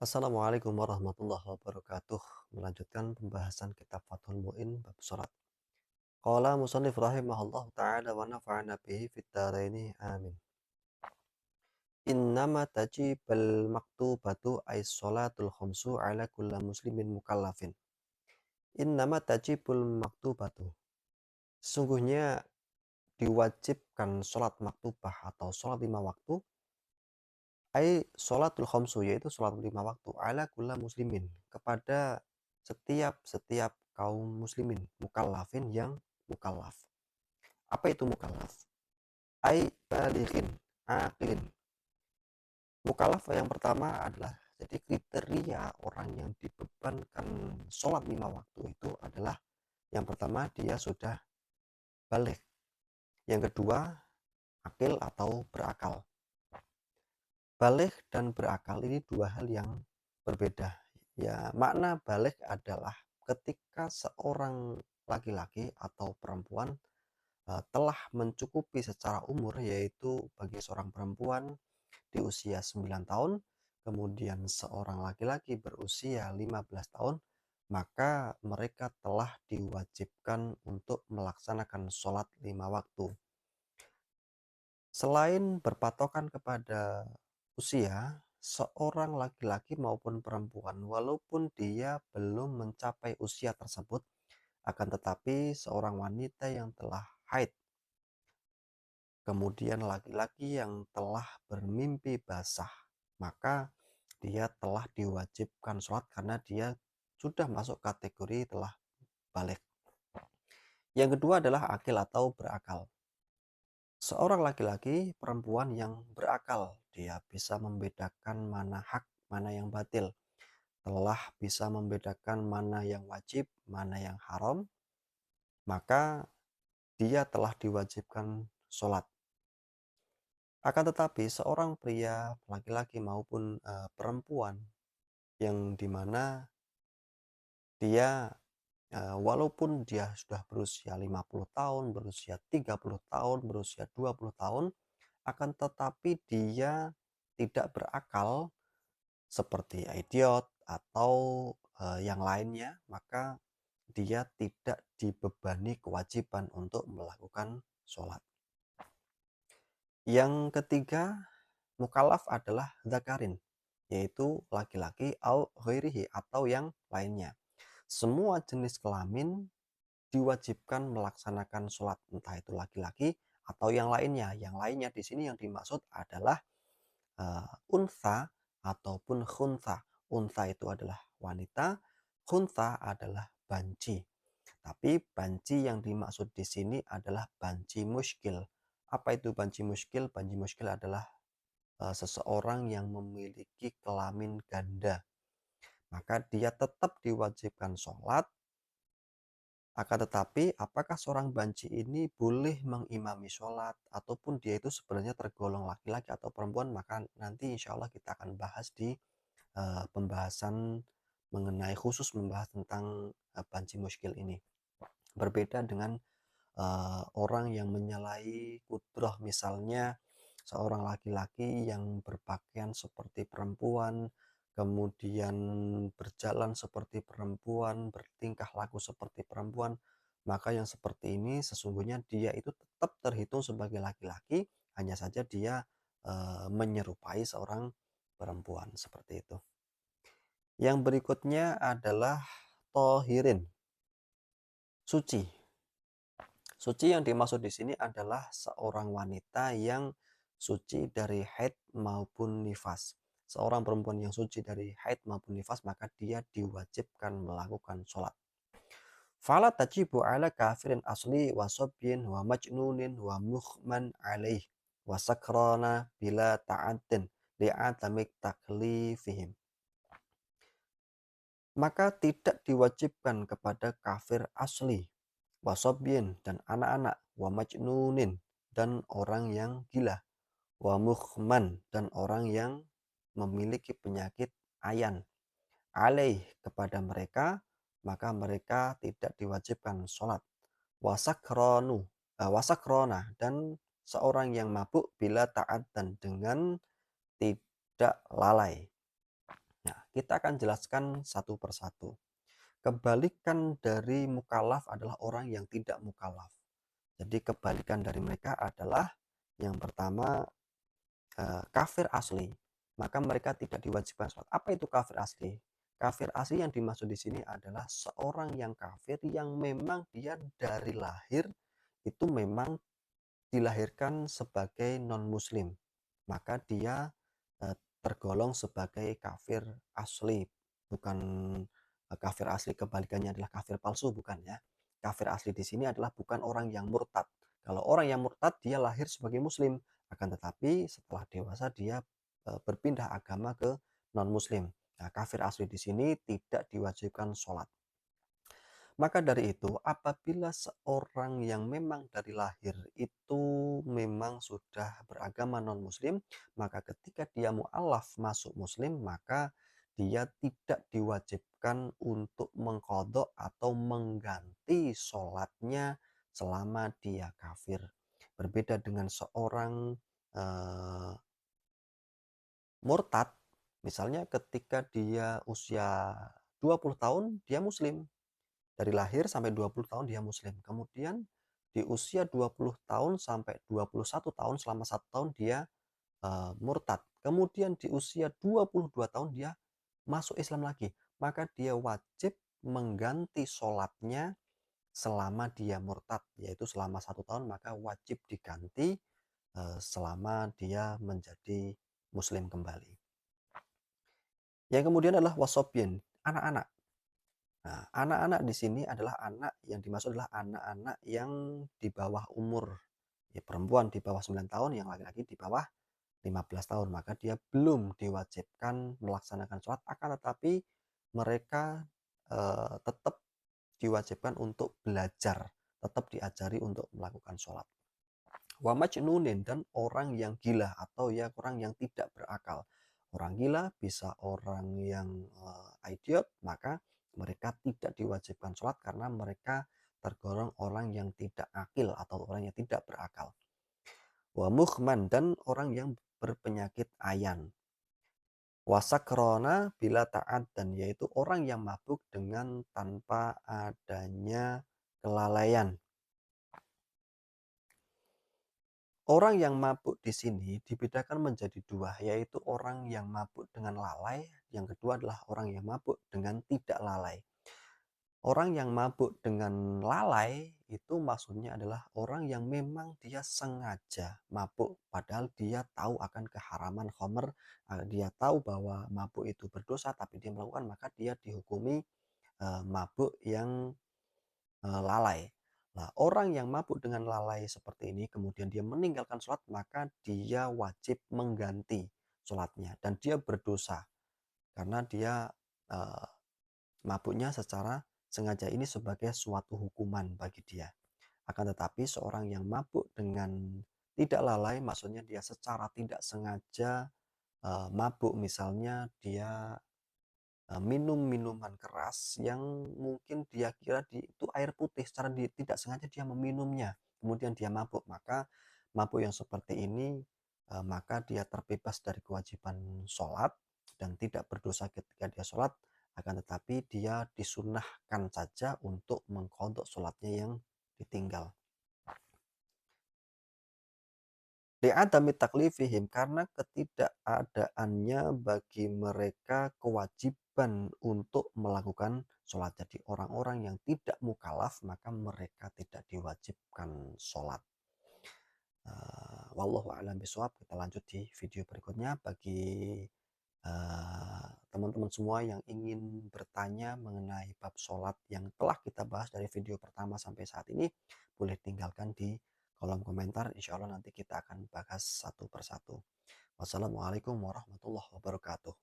Assalamualaikum warahmatullahi wabarakatuh. Melanjutkan pembahasan kitab Fathul Mu'in bab salat. Qala musannif rahimahullah ta'ala wa nafa'ana bihi fid dharaini amin. Innama tajibal maktubatu ay salatul khamsu ala kulli muslimin mukallafin. Innama tajibul maktubatu. Sesungguhnya diwajibkan salat maktubah atau salat 5 waktu ay sholatul khamsu, yaitu sholat 5 waktu ala kulla muslimin, kepada setiap kaum muslimin mukallafin yang mukallaf. Apa itu mukallaf? Ay balighin aqilin. Mukallaf yang pertama adalah, jadi kriteria orang yang dibebankan sholat 5 waktu itu adalah, yang pertama dia sudah balik, yang kedua akil atau berakal. Balik dan berakal ini dua hal yang berbeda. Ya, makna balik adalah ketika seorang laki-laki atau perempuan telah mencukupi secara umur, yaitu bagi seorang perempuan di usia 9 tahun, kemudian seorang laki-laki berusia 15 tahun, maka mereka telah diwajibkan untuk melaksanakan sholat 5 waktu. Selain berpatokan kepada usia, seorang laki-laki maupun perempuan, walaupun dia belum mencapai usia tersebut, akan tetapi seorang wanita yang telah haid, kemudian laki-laki yang telah bermimpi basah, maka dia telah diwajibkan sholat karena dia sudah masuk kategori telah balik. Yang kedua adalah akil atau berakal. Seorang laki-laki, perempuan yang berakal, dia bisa membedakan mana hak, mana yang batil, telah bisa membedakan mana yang wajib, mana yang haram, maka dia telah diwajibkan sholat. Akan tetapi seorang pria, laki-laki maupun perempuan yang dimana dia walaupun dia sudah berusia 50 tahun, berusia 30 tahun, berusia 20 tahun, akan tetapi dia tidak berakal seperti idiot atau yang lainnya, maka dia tidak dibebani kewajiban untuk melakukan sholat. Yang ketiga, mukallaf adalah zakarin, yaitu laki-laki au ghairihi atau yang lainnya. Semua jenis kelamin diwajibkan melaksanakan sholat, entah itu laki-laki atau yang lainnya. Yang lainnya di sini yang dimaksud adalah unsa ataupun khunsa. Unsa itu adalah wanita, khunsa adalah banci. Tapi banci yang dimaksud di sini adalah banci muskil. Apa itu banci muskil? Banci muskil adalah seseorang yang memiliki kelamin ganda. Maka dia tetap diwajibkan sholat. Akan tetapi apakah seorang banci ini boleh mengimami sholat ataupun dia itu sebenarnya tergolong laki-laki atau perempuan, maka nanti insya Allah kita akan bahas di pembahasan mengenai khusus membahas tentang banci muskil ini. Berbeda dengan orang yang menyalahi kudrah, misalnya seorang laki-laki yang berpakaian seperti perempuan, kemudian berjalan seperti perempuan, bertingkah laku seperti perempuan, maka yang seperti ini sesungguhnya dia itu tetap terhitung sebagai laki-laki, hanya saja dia menyerupai seorang perempuan, seperti itu. Yang berikutnya adalah tohirin, suci. Suci yang dimaksud di sini adalah seorang wanita yang suci dari haid maupun nifas. Seorang perempuan yang suci dari haid maupun nifas, maka dia diwajibkan melakukan sholat. Fala tajibu ala kafirin asli wa sobyin wa majnunin wa mukhman alaih wa sakrana bila ta'addin li'atamik taklifihim. Maka tidak diwajibkan kepada kafir asli, wasobyin dan anak-anak, wa majnunin dan orang yang gila, wa mukhman dan orang yang memiliki penyakit ayan, alaih kepada mereka, maka mereka tidak diwajibkan sholat. Wasakrona dan seorang yang mabuk bila taat dan dengan tidak lalai. Nah, Kita akan jelaskan satu persatu. Kebalikan dari mukallaf adalah orang yang tidak mukallaf. Jadi kebalikan dari mereka adalah yang pertama kafir asli. Maka mereka tidak diwajibkan sholat. Apa itu kafir asli? Kafir asli yang dimaksud di sini adalah seorang yang kafir yang memang dia dari lahir itu memang dilahirkan sebagai non-muslim. Maka dia tergolong sebagai kafir asli, bukan kafir asli kebalikannya adalah kafir palsu, bukan ya. Kafir asli di sini adalah bukan orang yang murtad. Kalau orang yang murtad dia lahir sebagai muslim, akan tetapi setelah dewasa dia berpindah agama ke non muslim. Nah, kafir asli di sini tidak diwajibkan sholat. Maka dari itu, apabila seorang yang memang dari lahir itu memang sudah beragama non-muslim, maka ketika dia mu'alaf masuk muslim, maka dia tidak diwajibkan untuk mengkodok atau mengganti sholatnya selama dia kafir. Berbeda dengan seorang murtad, misalnya ketika dia usia 20 tahun, dia muslim. Dari lahir sampai 20 tahun dia muslim. Kemudian di usia 20 tahun sampai 21 tahun selama 1 tahun dia murtad. Kemudian di usia 22 tahun dia masuk Islam lagi. Maka dia wajib mengganti sholatnya selama dia murtad, yaitu selama 1 tahun, maka wajib diganti selama dia menjadi muslim kembali. Yang kemudian adalah wasobien, anak-anak. Nah, anak-anak di sini adalah anak yang dimaksud adalah anak-anak yang di bawah umur. Ya, perempuan di bawah 9 tahun, yang laki-laki di bawah 15 tahun. Maka dia belum diwajibkan melaksanakan sholat, akan tetapi mereka tetap diwajibkan untuk belajar, tetap diajari untuk melakukan sholat. Wa majnunin, dan orang yang gila atau ya orang yang tidak berakal. Orang gila bisa orang yang idiot, maka mereka tidak diwajibkan sholat karena mereka tergolong orang yang tidak akil atau orang yang tidak berakal. Wa mukhman, dan orang yang berpenyakit ayan. Wasakrona bila taat, dan yaitu orang yang mabuk dengan tanpa adanya kelalaian. Orang yang mabuk di sini dibedakan menjadi dua, yaitu orang yang mabuk dengan lalai, yang kedua adalah orang yang mabuk dengan tidak lalai. Orang yang mabuk dengan lalai itu maksudnya adalah orang yang memang dia sengaja mabuk, padahal dia tahu akan keharaman khamr, dia tahu bahwa mabuk itu berdosa, tapi dia melakukan, maka dia dihukumi mabuk yang lalai. Nah, orang yang mabuk dengan lalai seperti ini, kemudian dia meninggalkan sholat, maka dia wajib mengganti sholatnya. Dan dia berdosa, karena dia mabuknya secara sengaja, ini sebagai suatu hukuman bagi dia. Akan tetapi seorang yang mabuk dengan tidak lalai, maksudnya dia secara tidak sengaja mabuk, misalnya dia minum minuman keras yang mungkin dia kira itu air putih, secara tidak sengaja dia meminumnya, kemudian dia mabuk, maka mabuk yang seperti ini maka dia terbebas dari kewajiban sholat dan tidak berdosa ketika dia sholat, akan tetapi dia disunahkan saja untuk mengqadha sholatnya yang ditinggal. Li'adami taklifihim, karena ketidakadaannya bagi mereka kewajiban untuk melakukan sholat. Jadi orang-orang yang tidak mukalaf maka mereka tidak diwajibkan sholat. Wallahu a'lam bishawab. Kita lanjut di video berikutnya. Bagi teman-teman semua yang ingin bertanya mengenai bab sholat yang telah kita bahas dari video pertama sampai saat ini, boleh tinggalkan di kolom komentar. Insya Allah nanti kita akan bahas satu persatu. Wassalamualaikum warahmatullahi wabarakatuh.